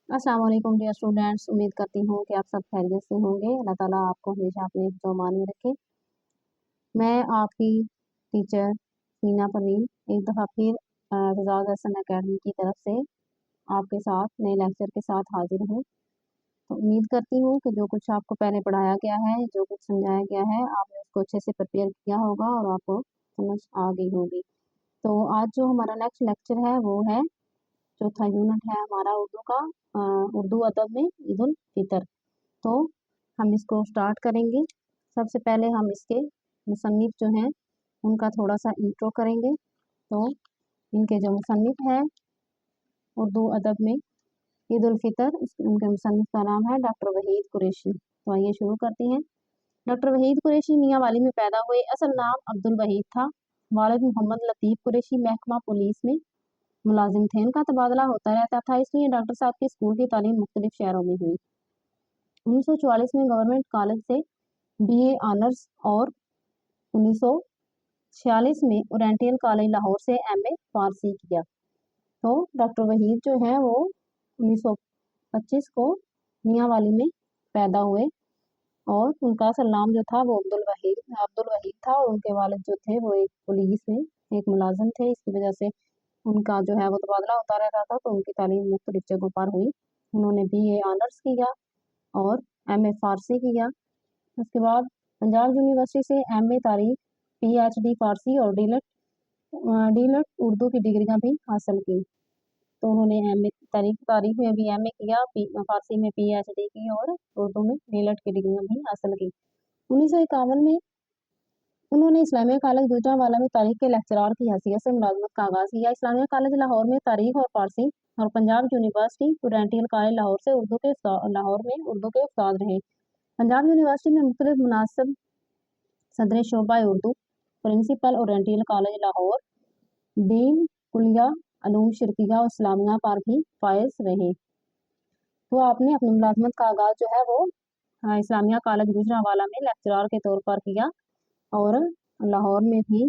अस्सलाम वालेकुम dear students. उम्मीद करती हूँ कि आप सब खैरियत से होंगे। अल्लाह ताला आपको हमेशा अपने हिफ्ज़ व अमान में रखे। मैं आपकी टीचर मीना परवीन एक दफ़ा फिर रज़ाक हसन अकेडमी की तरफ से आपके साथ नए लेक्चर के साथ हाजिर हूँ। तो उम्मीद करती हूँ कि जो कुछ आपको पहले पढ़ाया गया है, जो कुछ समझाया गया है, आपने उसको अच्छे से प्रिपेयर किया होगा और आपको समझ आ गई होगी। तो आज जो हमारा नेक्स्ट लेक्चर है वो है, चौथा यूनिट है हमारा उर्दू का, उर्दू अदब में ईद उल फितर। तो हम इसको स्टार्ट करेंगे। सबसे पहले हम इसके मुसन्निफ जो हैं उनका थोड़ा सा इंट्रो करेंगे। तो इनके जो मुसन्निफ है उर्दू अदब में ईद उल फितर, उनके मुसन्निफ का नाम है डॉक्टर वहीद कुरैशी। तो आइए शुरू करते हैं। डॉक्टर वहीद कुरैशी मियाँ वाली में पैदा हुए। असल नाम अब्दुल वहीद था। वालिद मोहम्मद लतीफ़ कुरैशी महकमा पुलिस में मुलाजिम थे। इनका तबादला होता रहता था, इसलिए डॉक्टर साहब की स्कूल की तालीम मुख्तलिफ शहरों में हुई। 1944 में गवर्नमेंट कॉलेज से बीए ऑनर्स और 1946 में ओरिएंटल कॉलेज लाहौर से एमए फारसी किया। तो डॉक्टर वहीद जो है वो 1925 को मियाँ वाली में पैदा हुए और उनका असल नाम जो था वो अब्दुल वहीद था। और उनके वालिद जो थे वो एक पुलिस में एक मुलाजिम थे। इसकी वजह से उनका जो है वो तबादला होता रहता था, तो उनकी तालीम मुख्तलिफ जगहों पर हुई। उन्होंने बीए ऑनर्स किया और एमए फारसी किया। उसके बाद पंजाब यूनिवर्सिटी से एमए तारीख, पीएचडी फारसी और डीलट उर्दू की डिग्रियां भी हासिल की। तो उन्होंने एमए तारीख में भी एमए किया, फारसी में पीएचडी की और उर्दू में डीलट की डिग्रियां भी हासिल की। 1951 में उन्होंने इस्लामिया कॉलेज गुजरांवाला में तारीख के लेक्चरार की हैसियत से मुलाजमत का आगाज़ किया। इस्लामिया कॉलेज लाहौर में तारीख और फारसी और Punjab university oriental college Lahore से लाहौर में उर्दू के उस्ताद रहे। पंजाब यूनिवर्सिटी में मुख्तलिफ मुनासिब सदर शोबा Urdu, principal oriental college Lahore, dean कुलिया अलूम शर्किया और इस्लामिया पर भी फायज रहे। तो आपने अपनी मुलाजमत का आगाज़ जो है वो इस्लामिया कॉलेज गुजरांवाला में लेक्चरार के तौर पर किया और लाहौर में भी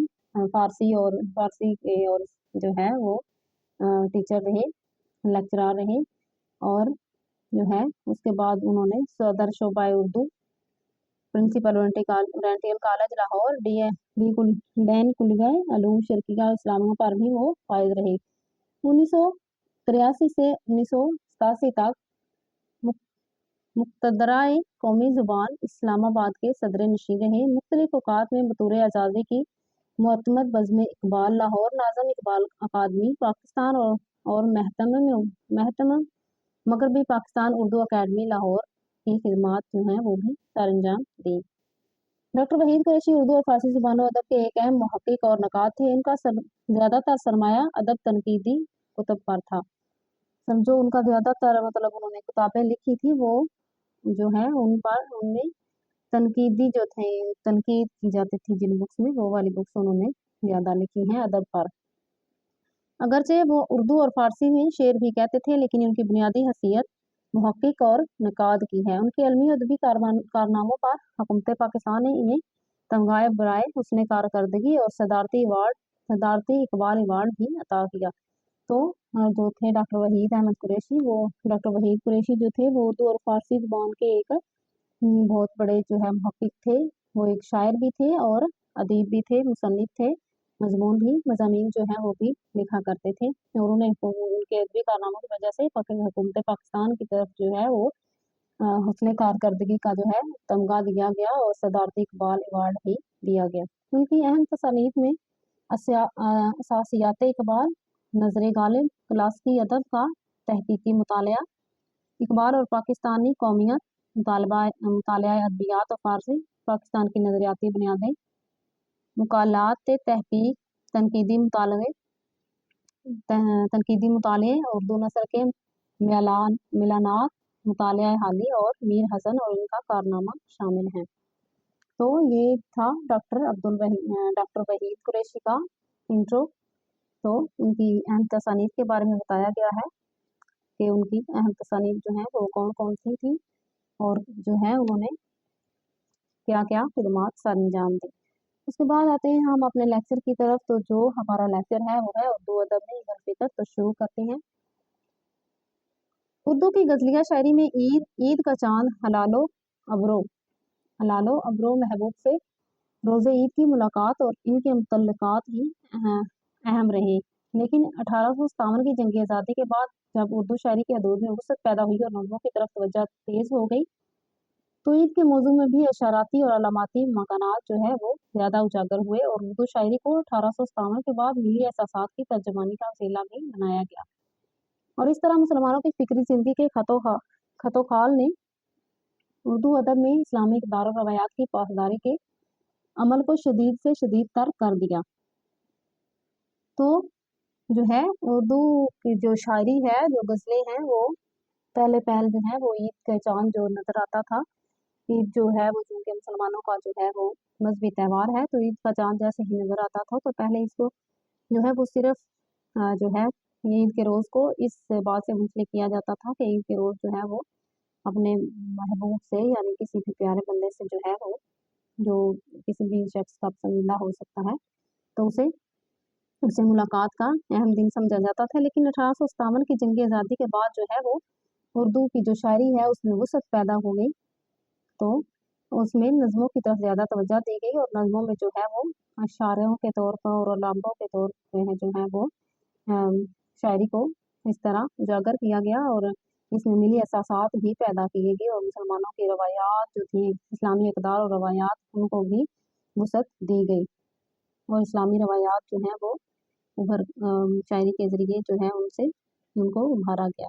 फारसी के और जो है वो टीचर रहे, लेक्चरार रहे। और जो है उसके बाद उन्होंने सदर शोबा Urdu, principal oriental college Lahore, dean कुलिया अलूम शर्किया इस्लामिया पर भी वो फायज रहे। 1983 से 1987 तक मुक़्तदराए कौमी ज़ुबान इस्लामाबाद के सदर नशीन रहे। मुख्तलिफ औकात में बतौर एजाज़ी की मुअतमद बज़्म इकबाल लाहौर, नाज़म इकबाल अकादमी पाकिस्तान और महतम मगरबी पाकिस्तान उर्दू अकेडमी लाहौर की खिदमात जो हैं वो भी सर अंजाम दी। डॉक्टर वहीद कुरैशी उर्दू और फारसी ज़ुबान अदब के एक अहम मुहक्किक और नक़ाद थे। इनका ज़्यादातर सरमाया अदब तनकीदी कुतब पर था। समझो उनका ज़्यादातर मतलब उन्होंने किताबें लिखी थी वो जो है उनमें तनकीदी जो थे, तनकीद की जाती थी जिन बुक्स में, वो वाली बुक्स उन्होंने ज़्यादा लिखी हैं अदब पर। अगरचे वो उर्दू और फारसी में शेर भी कहते थे, लेकिन उनकी बुनियादी हैसियत मुहक्किक और नक़ाद की है। उनके इल्मी अदबी कारनामों पर हुकूमत पाकिस्तान ने इन्हें तमगाए बराए हुस्न कारकर्दगी और सदारती इकबाल अवार्ड भी अता किया। तो जो थे डॉक्टर वहीद अहमद कुरैशी, वो डॉक्टर वहीद कुरैशी जो थे वो उर्दू और फारसी ज़ुबान के एक बहुत बड़े जो है मुहक्किक थे। वो एक शायर भी थे और अदीब भी थे, मुसन्निफ थे, मजमून भी मज़ामीन जो है वो भी लिखा करते थे। और उन्हें उनके अदबी कारनामों की वजह से हुकूमत पाकिस्तान की तरफ जो है वो हुस्न कारकर्दगी का जो है तमगा दिया गया और सदारती इकबाल अवार्ड भी दिया गया। उनकी अहम तसानीफ में असासियात इकबाल, नज़र गालिब, क्लासिकी अदब का तहकीकी मुतालिया, इकबाल और पाकिस्तानी कौमियत, मुतालिया अदबियात और फारसी, पाकिस्तान की नज़रियाती बुनियादें, मुकालात तहकीक, तनकीदी मुताले, उर्दू नसर के मिलानात, मुतालिया हाली और मीर हसन और इनका कारनामा शामिल हैं। तो ये था डॉक्टर वहीद कुरैशी का इंट्रो। तो उनकी अहम तसानीफ के बारे में बताया गया है कि उनकी अहम तसानीफ जो है वो कौन कौन सी थी और जो है उन्होंने क्या क्या खिदमात सर अंजाम दी। उसके बाद आते हैं हम अपने लेक्चर की तरफ। तो जो हमारा लेक्चर है वो है उर्दू अदब में ईद उल फितर। तो शुरू करते हैं। उर्दू की गजलिया शायरी में ईद का चांद हलालो अबरो महबूब से रोज़े ईद की मुलाकात और इनके मुतल्लकात ही अहम रहे। लेकिन 1857 की जंग आज़ादी के बाद जब उर्दू शायरी की हदूद में वसअत पैदा हुई और नज़्मों की तरफ तवज्जो तेज़ हो गई, तो ईद के मौजू में भी इशाराती और अलामाती मकानात जो है वो ज़्यादा उजागर हुए और उर्दू शायरी को 1857 के बाद मिली एहसासात की तर्जुमानी का वसीला भी बनाया गया। और इस तरह मुसलमानों की फिक्री जिंदगी के खतोखाल ने उर्दू अदब में इस्लामी इक़दार और रवायात की पासदारी के अमल को शदीद से शदीद तर कर दिया। तो जो है उर्दू की जो शायरी है, जो गज़लें हैं, वो पहले जो है वो ईद का चांद जो नज़र आता था। ईद जो है वो चूँकि मुसलमानों का जो है वो मजहबी त्यौहार है, तो ईद का चांद जैसे ही नज़र आता था तो पहले इसको जो है वो सिर्फ जो है ईद के रोज़ को इस बात से मुंसलिक किया जाता था कि ईद के रोज़ जो है वो अपने महबूब से यानी किसी भी प्यारे बंदे से जो है वो जो किसी भी शख्स का पसंदीदा हो सकता है, तो उससे मुलाकात का अहम दिन समझा जाता था। लेकिन 1857 की जंग आज़ादी के बाद जो है वो उर्दू की जो शायरी है उसमें वसअत पैदा हो गई, तो उसमें नज़्मों की तरफ ज़्यादा तवज्जो दी गई और नज़्मों में जो है वो अशारों के तौर पर और लाम्बों के तौर पे है जो है वो शायरी को इस तरह उजागर किया गया और इसमें मिली एहसासात भी पैदा किए गए और मुसलमानों की रवायात जो थी, इस्लामी इक़दार और रवायात, उनको भी वसअत दी गई और इस्लामी रवायात जो हैं वो शायरी के ज़रिए जो है उनसे उनको उभारा गया।